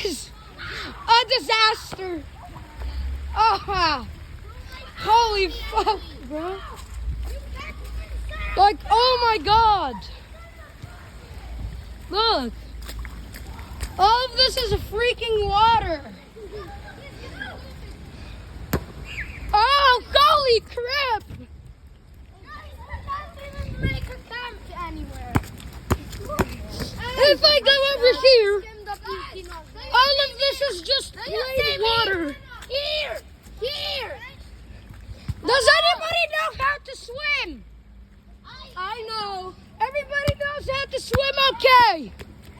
is a disaster. Ah, holy fuck, bro. Like, oh my God. Look. All of this is freaking water. Oh, holy crap. If I go over here, all of this is just plain water. Here! Does anybody know how to swim? I know. Everybody knows how to swim, okay.